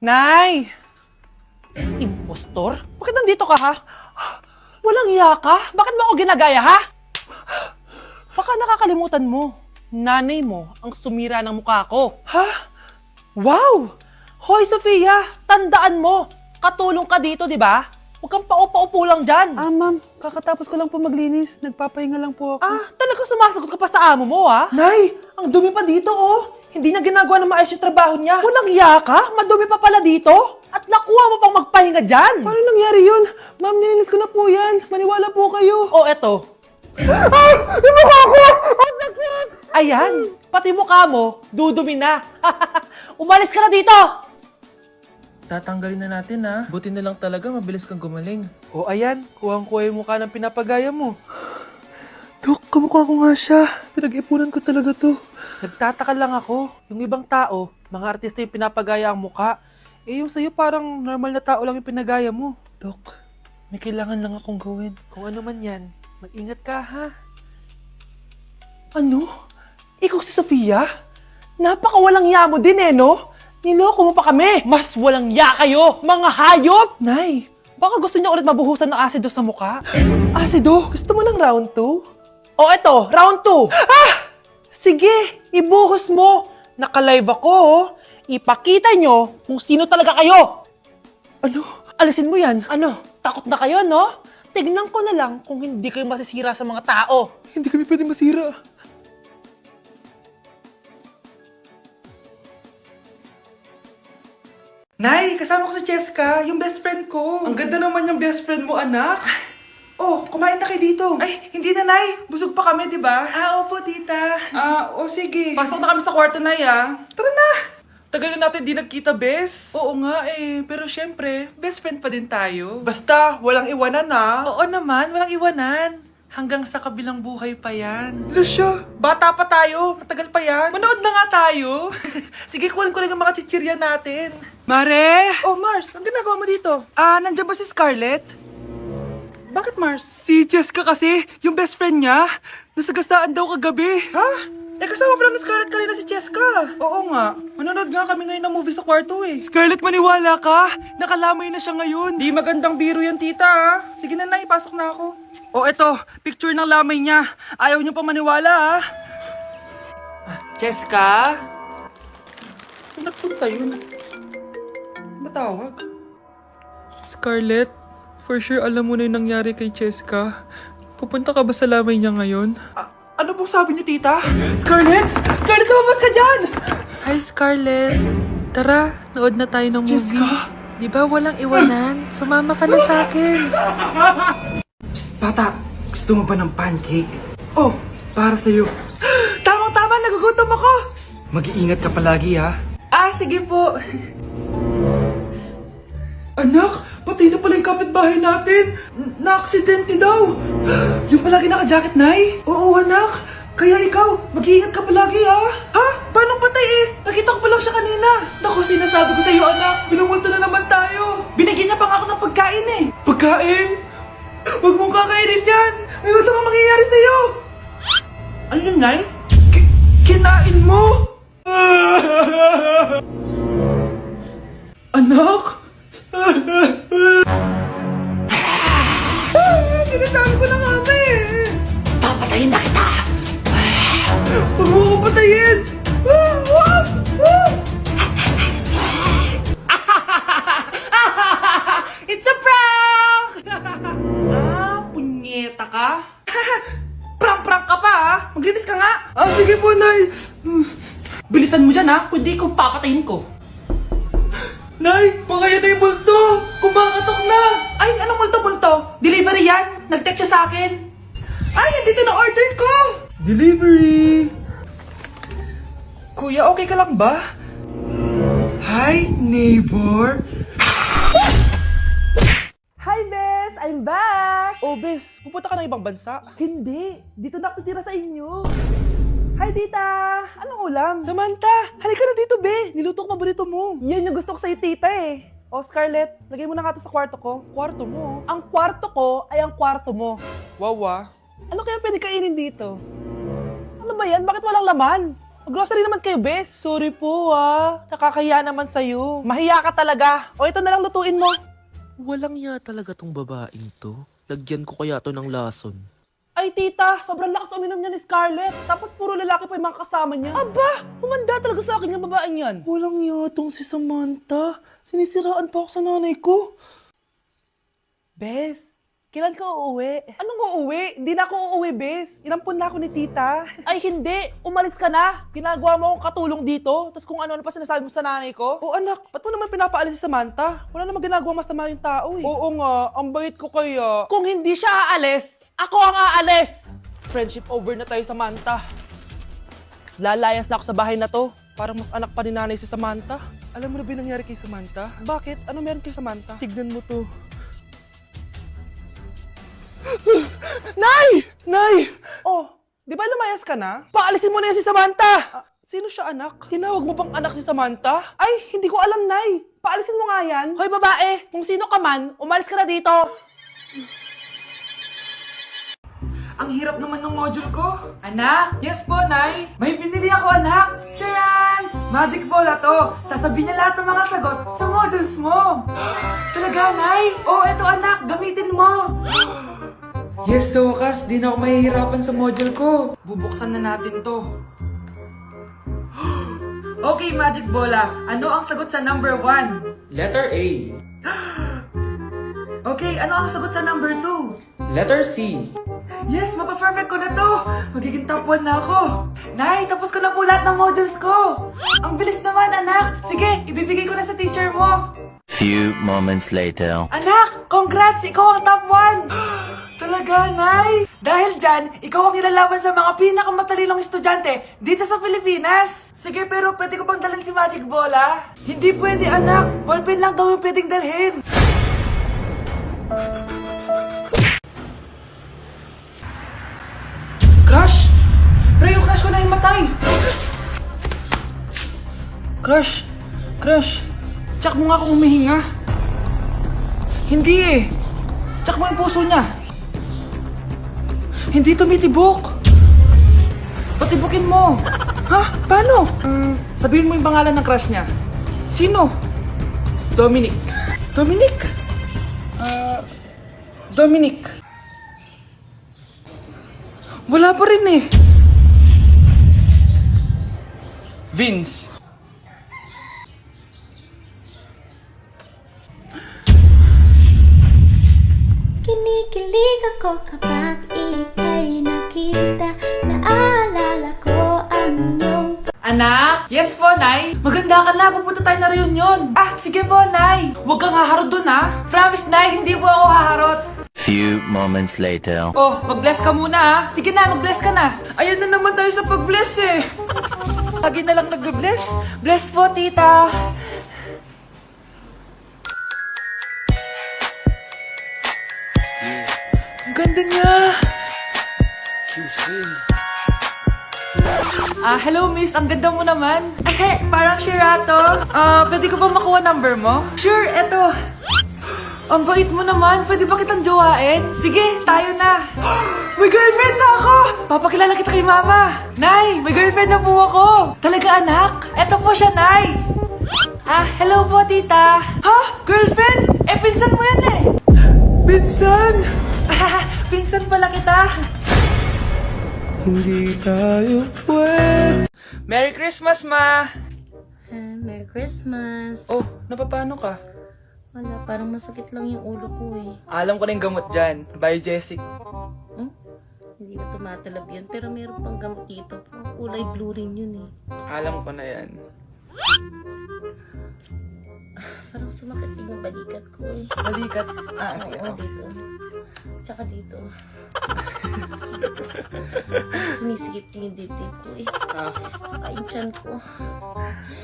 Nay! Impostor? Bakit nandito ka, ha? Walang iya ka? Bakit mo ako ginagaya, ha? Baka nakakalimutan mo. Nanay mo ang sumira ng mukha ko. Ha? Wow! Hoy, Sofia! Tandaan mo! Katulong ka dito, di ba? Huwag kang paupa-upo lang dyan. Ma'am, kakatapos ko lang po maglinis. Nagpapahinga lang po ako. Talaga sumasagot ka pa sa amo mo, ha? Nay! Ang dumi pa dito, oh! Hindi niya ginagawa ng maayos yung trabaho niya. Walang iya ka? Madumi pa pala dito? At nakuha mo pang magpahinga dyan? Paano nangyari yun? Ma'am, nilinis ko na po yan. Maniwala po kayo. Oh, eto. Yung mukha ko! Ang sakit! Ayan, pati mukha mo, dudumi na. Umalis ka na dito! Tatanggalin na natin ha. Buti na lang talaga mabilis kang gumaling. Oh, ayan, kuhang-kuha yung mukha ng pinapagaya mo. Dok, kamukha ko nga siya. Pinag-ipunan ko talaga to. Nagtataka lang ako, yung ibang tao, mga artista yung pinapagaya ang mukha. Eh yung sa'yo parang normal na tao lang yung pinagaya mo. Dok, may kailangan lang akong gawin. Kung ano man yan, mag-ingat ka ha. Ano? Ikaw si Sofia? Napakawalang ya mo din no? Niloko mo pa kami! Mas walang ya kayo, mga hayop! Nay, baka gusto niyo ulit mabuhusan ng asido sa mukha? Asido? Gusto mo ng round 2? O eto, round 2! Sige, ibuhos mo! Naka-live ako, oh. Ipakita nyo kung sino talaga kayo! Ano? Alisin mo yan. Ano? Takot na kayo, no? Tignan ko na lang kung hindi kayo masisira sa mga tao. Hindi kami pwede masira. Nay, kasama ko si Cheska, yung best friend ko. Ang ganda naman yung best friend mo, anak. Oh, kumain na kayo dito. Ay, hindi na, Nay. Busog pa kami, di ba? Opo, tita. Sige. Pasok na kami sa kwarto, Nay, Tara na. Tagal na natin di nagkita, bes. Oo nga pero syempre, best friend pa din tayo. Basta, walang iwanan, Oo naman, walang iwanan. Hanggang sa kabilang buhay pa yan. Lusya, bata pa tayo. Matagal pa yan. Manood na nga tayo. Sige, kunin ko lang ang mga chichirya natin. Mare! Oh, Mars, ang ginagawa mo dito? Nandiyan ba si Scarlett? Bakit, Mars? Si Jessica kasi, yung best friend niya, nasagasaan daw kagabi. Ha? Kasama pala ni Scarlett kanina si Cheska. Oo nga, Manonood nga kami ngayon ng movie sa kwarto, eh. Scarlett, maniwala ka. Nakalamay na siya ngayon. Di magandang biro yan, tita, Sige na, Nay, pasok na ako. O eto, picture ng lamay niya. Ayaw niyo pa maniwala Cheska? Saan nagpunta yun? Matawag? Scarlett, for sure alam mo na yung nangyari kay Cheska. Pupunta ka ba sa lamay niya ngayon? Ano pong sabi niyo, tita? Scarlett! Scarlett, lumabas ka dyan! Hi Scarlett! Tara, nood na tayo ng movie. Cheska? Di ba walang iwanan? Sumama ka na sa akin. Psst, bata, gusto mo ba ng pancake? Oh, para sa'yo. Tamang-tama, nagugutom ako! Mag-iingat ka palagi, ha? Sige po. Anak, patay na pala yung kapitbahay natin. Na-aksidente daw. Yung palagi naka-jacket, Nay? Oo, anak. Kaya ikaw, mag-iingat ka palagi, ha? Ha? Paano patay Nakita ko pa lang siya kanina. Naku, sinasabi ko sa'yo, anak. Binumulto na naman tayo. Binigyan niya pa nga ako ng pagkain, Pagkain? Huwag mong kakainin yan. May masama mangyayari sa'yo. Ano yun, Nay? Kinain mo? Anak? Sinasabi ko na nga, Papatayin na kita! Huwag mo ko patayin! Huwag! It's a prank! Punyeta ka? Prank-prank ka pa, Maglinis ka nga! Sige po, Nay! Bilisan mo dyan, kundi ikaw papatayin ko. Nay, pakaya na yung multo! Kumakatok na! Ay, anong multo-multo? Delivery yan? Nag-text siya sa akin. Ay, nandito na order ko! Delivery! Kuya, okay ka lang ba? Hi, neighbor! Hi, Bes! I'm back! Oh, Bes, pupunta ka ng ibang bansa? Hindi, dito na ako titira sa inyo. Hi, tita! Anong ulam? Samantha, halika na dito, Be! Niluto ko paborito mo. Yan yung gusto ko sa'yo, tita, Oh, Scarlett, lagay mo na nga to sa kwarto ko. Kwarto mo? Ang kwarto ko ay ang kwarto mo. Wawa. Ano kaya pwede kainin dito? Ano ba yan? Bakit walang laman? Grocery naman kayo, bes. Sorry po, nakakahiya naman sa'yo. Mahiya ka talaga. O, ito na lang lutuin mo. Walang ya talaga tong babaeng to. Lagyan ko kaya to ng lason. Ay, tita, sobrang lakas uminom niya ni Scarlett. Tapos puro lalaki pa yung mga kasama niya. Aba, humanda talaga sa akin yung babaeng yan. Walang yatong si Samantha. Sinisiraan pa ako sa nanay ko. Bes, kailan ka uuwi? Anong uuwi? Hindi na ako uuwi, Bes. Inampun na ako ni tita. Ay, hindi. Umalis ka na. Ginagawa mo akong katulong dito. Tapos kung ano-ano pa sinasabi mo sa nanay ko. O anak, ba't mo naman pinapaalis si Samantha? Wala namang ginagawa masama yung tao eh. Oo nga, ang bait ko kaya. Kung hindi siya aalis, ako ang aalis! Friendship over na tayo, Samantha. Lalayas na ako sa bahay na to. Parang mas anak pa ni nanay si Samantha. Alam mo na ba yung nangyari kay Samantha? Bakit? Ano meron kay Samantha? Tignan mo to. Nay! Nay! Oh, di ba lumayas ka na? Paalisin mo na yan si Samantha! Sino siya, anak? Tinawag mo bang anak si Samantha? Ay, hindi ko alam, Nay. Paalisin mo nga yan. Hoy, babae! Kung sino ka man, umalis ka na dito. Ang hirap naman ng module ko. Anak? Yes po, Nay. May binili ako, anak. Tiyan! Magic Bola to. Sasabihin niya lahat ng mga sagot sa modules mo. Talaga, Nay? Oh, eto anak. Gamitin mo. Yes, so wakas. Di na ako mahihirapan sa module ko. Bubuksan na natin to. Okay, Magic Bola. Ano ang sagot sa number 1? Letter A. Okay, ano ang sagot sa number 2? Letter C. Yes, mapa-perfect ko na to! Magiging top 1 na ako! Nay, tapos ko na po lahat ng models ko! Ang bilis naman, anak! Sige, ibibigay ko na sa teacher mo! Few moments later. Anak, congrats! Ikaw ang top 1! Talaga, Nay! Dahil dyan, ikaw ang ilalaban sa mga pinakamatalinong estudyante dito sa Pilipinas! Sige, pero pwede ko bang dalhin si Magic Bola? Hindi pwede, anak! Ballpen lang daw yung pwedeng dalhin! Crush! Pre, yung crush ko na himatay! Crush! Crush! Tsak mo nga kung humihinga! Hindi eh! Tsak mo yung puso niya! Hindi tumitibok! Patibukin mo! Ha? Paano? Sabihin mo yung pangalan ng crush niya. Sino? Dominic. Dominic? Dominic. Wala pa rin eh. Vince. Kinikilig ako kapag ika'y nakita. Naalala ko ang iyong Anak? Yes po, Nay. Maganda ka na. Pupunta tayo na reunion. Ah, sige po, Nay. Huwag kang haharot dun, ha? Promise, Nay. Hindi po ako haharot. Few moments later. Oh, mag-bless ka muna, ha? Sige na, mag-bless ka na. Ayan na naman tayo sa pag-bless, eh. Lagi na lang nag-bless. Bless po, tita. Ang ganda niya. Hello miss, ang ganda mo naman. Parang Shirato. Pwede ko ba makuha number mo? Sure, eto. Ang bait mo naman, pwede ba kitang jowain? Sige, tayo na. May girlfriend na ako! Papakilala kita kay mama. Nay, may girlfriend na po ako. Talaga anak? Eto po siya, Nay. Hello po tita. Ha? Girlfriend? Pinsan mo yan eh. Pinsan? Pinsan pala kita. Hindi tayo pwede. Merry Christmas, Ma! Merry Christmas. Oh, napapano ka? Wala, parang masakit lang yung ulo ko eh. Alam ko na yung gamot dyan. By Jessic. Hindi na tumatalab yun, pero meron pang gamot dito. Kulay blue rin yun eh. Alam ko na yan. Parang sumakit din yung balikat ko eh. Balikat. Sige. Oo, dito. Tsaka dito. Sumisigip din yung dibdib ko eh. Tsaka yung tiyan ko.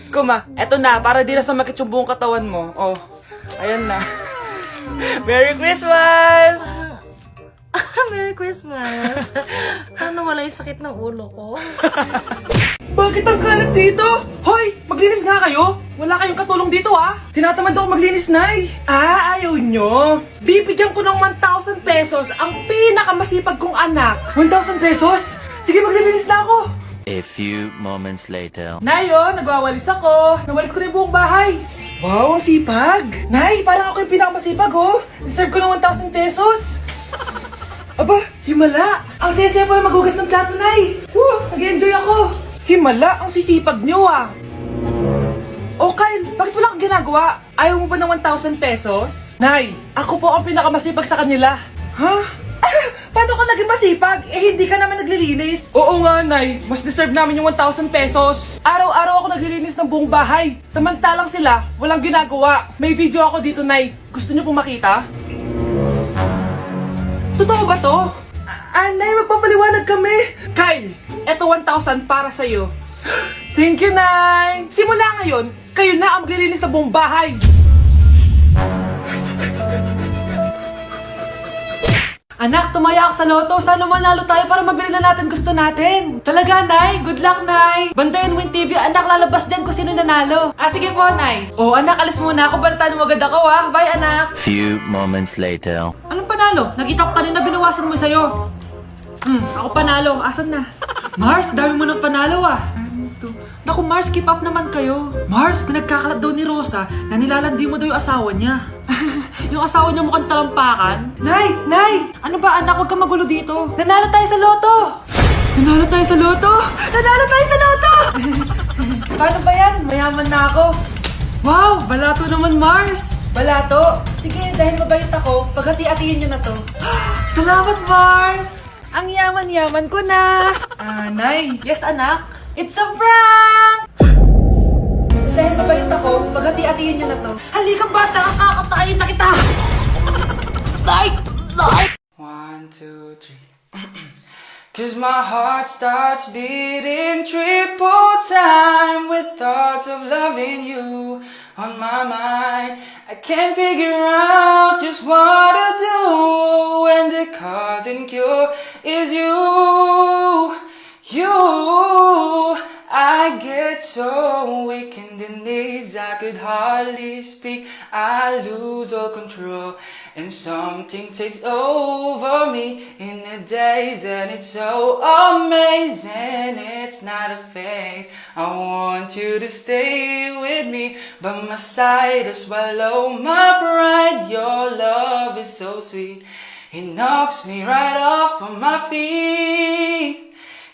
Skuma, eto na. Para di na sumakit yung buong katawan mo. Oh, ayan na. Merry Christmas! Merry Christmas! Paano wala yung sakit ng ulo ko? Bakit ang kalat dito? Hoy! Maglinis nga kayo! Wala kayong katulong dito, ha? Tinatamad ako maglinis, Nay! Ayaw nyo? Bibigyan ko ng 1,000 pesos ang pinakamasipag kong anak. 1,000 pesos? Sige, maglilinis na ako! A few moments later. Nayo, nagwawalis ako. Nawalis ko na yung buong bahay. Wow, ang sipag. Nay, parang ako yung pinakamasipag, oh. Deserve ko ng 1,000 pesos. Aba, himala. Ang saya-saya pala maghugas ng plato, Nay. Woo, nag-enjoy ako. Himala, ang sisipag nyo, ah. Oh, Kyle, bakit wala kang ginagawa? Ayaw mo ba ng 1,000 pesos? Nay, ako po ang pinakamasipag sa kanila. Ha? Paano ka naging masipag? Eh, hindi ka naman naglilinis. Oo nga, Nay. Mas deserve namin yung 1,000 pesos. Araw-araw ako naglilinis ng buong bahay. Samantalang sila, walang ginagawa. May video ako dito, Nay. Gusto niyo pong makita? Totoo ba to? Nay, magpapaliwanag kami. Kyle, eto 1,000 para sa'yo. Thank you, Nay. Simula ngayon, kayo na ang maglilinis ng buong bahay. Anak, tumaya ako sa loto. Sana manalo tayo para mabili na natin gusto natin. Talaga, Nay? Good luck, Nay. Bantayan mo yung TV. Anak, lalabas dyan kung sino nanalo. Sige po, Nay. Oh, anak, alis muna ako. Balitaan mo agad ako, ah. Bye, anak. Few moments later. Anong panalo? Nakita ko kanina binawasan mo sa'yo. Ako panalo. Asan na? Mars, dami mo ng panalo, ah. Naku, Mars, keep up naman kayo. Mars, pinagkakalat daw ni Rosa na nilalandi mo daw yung asawa niya. Yung asawa niya mukhang talampakan. Nay! Nay! Ano ba, anak? Huwag kang magulo dito. Nanalo tayo sa loto! Nanalo tayo sa loto! Nanalo tayo sa loto! Paano ba yan? Mayaman na ako. Wow! Balato naman, Mars! Balato? Sige, dahil mabait ako, paghati-hatiin niyo na to. Salamat, Mars! Ang yaman-yaman ko na! Nay! Yes, anak? It's a prank! Dahil mabait ako, paghati-hatiin niyo na to. Halika, bata! Kakatayin na kita! Like! 1, 2, 3. Cause my heart starts beating triple time with thoughts of loving you on my mind. I can't figure out just what to do when the cause and cure is you. I get so weak in the knees, I could hardly speak. I lose all control, and something takes over me in the days, and it's so amazing. It's not a phase. I want you to stay with me by my side to swallow my pride. Your love is so sweet, it knocks me right off of my feet.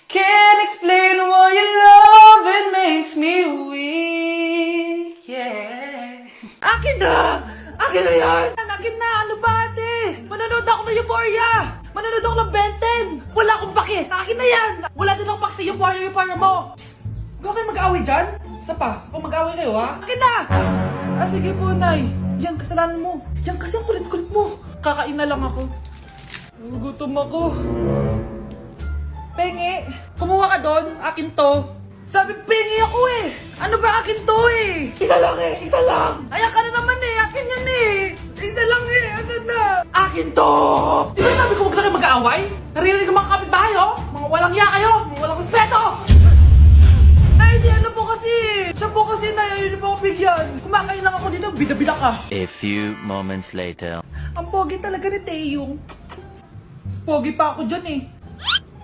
Can't explain why your love, it makes me weak, yeah. Akin na! Akin na yan! Akin na! Ano ba, ate? Manonood ako ng Euphoria! Manonood ako ng Ben 10! Wala akong pake! Akin na yan! Wala din akong pake sa Euphoria mo! Psst! Huwag kayo mag-away dyan? Sa mag-away kayo, ha? Akin na! Sige po, Nay. Yan, kasalanan mo. Yan kasi ang kulit-kulit mo. Kakain na lang ako. Gutom ako. Pengi! Kumuha ka doon! Akin to! Sabi, pengi ako eh! Ano ba akin to eh? Isa lang eh! Isa lang! Ayan ka na naman eh! Akin yan eh! Isa lang eh! Asan na? Akin to! Di ba sabi ko huwag na kayo mag-aaway? Naririnig ang mga kapitbahay oh! Mga walang iya kayo! Mga walang respeto! Ay, di ano po kasi! Siya po kasi na yun po ako bigyan! Kumakain lang ako dito, bida-bida ka! A few moments later. Ang pogi talaga ni Taeyong. Mas pogi pa ako dyan eh.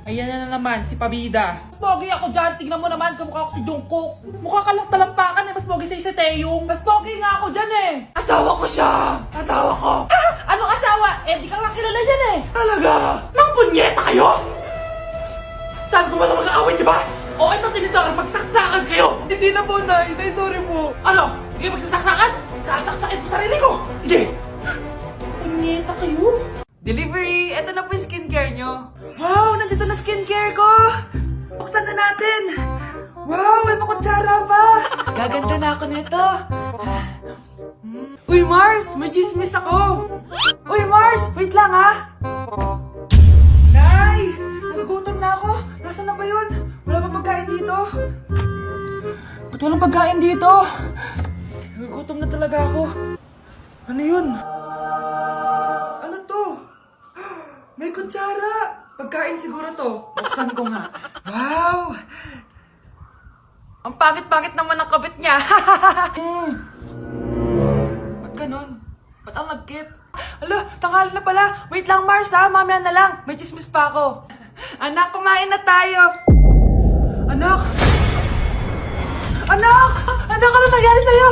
Ayan na naman, si Pabida. Mas pogi ako dyan, tignan mo naman, kamukha ako si Jungkook. Mukha ka lang talampakan eh, mas pogi sa'yo si Taeyong. Mas pogi nga ako dyan eh. Asawa ko siya! Asawa ko! Ha? Anong asawa? Eh, di ka lang kilala yan eh. Talaga? Mga punyeta kayo? Saan ko wala mag-aaway, di ba? O, ito tinitara, magsaksakan kayo! Hindi na po, Nay. Nay, sorry po. Ano? Hindi kayo magsasaksakan? Sasaksakin ko sarili ko! Sige! Punyeta kayo? Delivery! Ito na po yung skincare nyo. Wow! Nandito na skincare ko! Buksan na natin! Wow! May pakutsara pa! Gaganda na ako nito! Uy, Mars! May chismis ako! Uy, Mars! Wait lang, ha! Nay! Nagugutom na ako! Nasaan na ba yun? Wala pa pagkain dito? Ba't walang pagkain dito? Nagugutom na talaga ako. Ano yun? Ano to? May kutsara! Pagkain siguro to. Buksan ko nga. Wow! Ang pangit-pangit naman ang kabit niya. Ba't ganun? Ba't ang lagkit? Ala, tanghali na pala. Wait lang, Mars ha. Mamaya na lang. May chismis pa ako. Anak, kumain na tayo. Anak! Anak! Anak, ano nangyari sa'yo?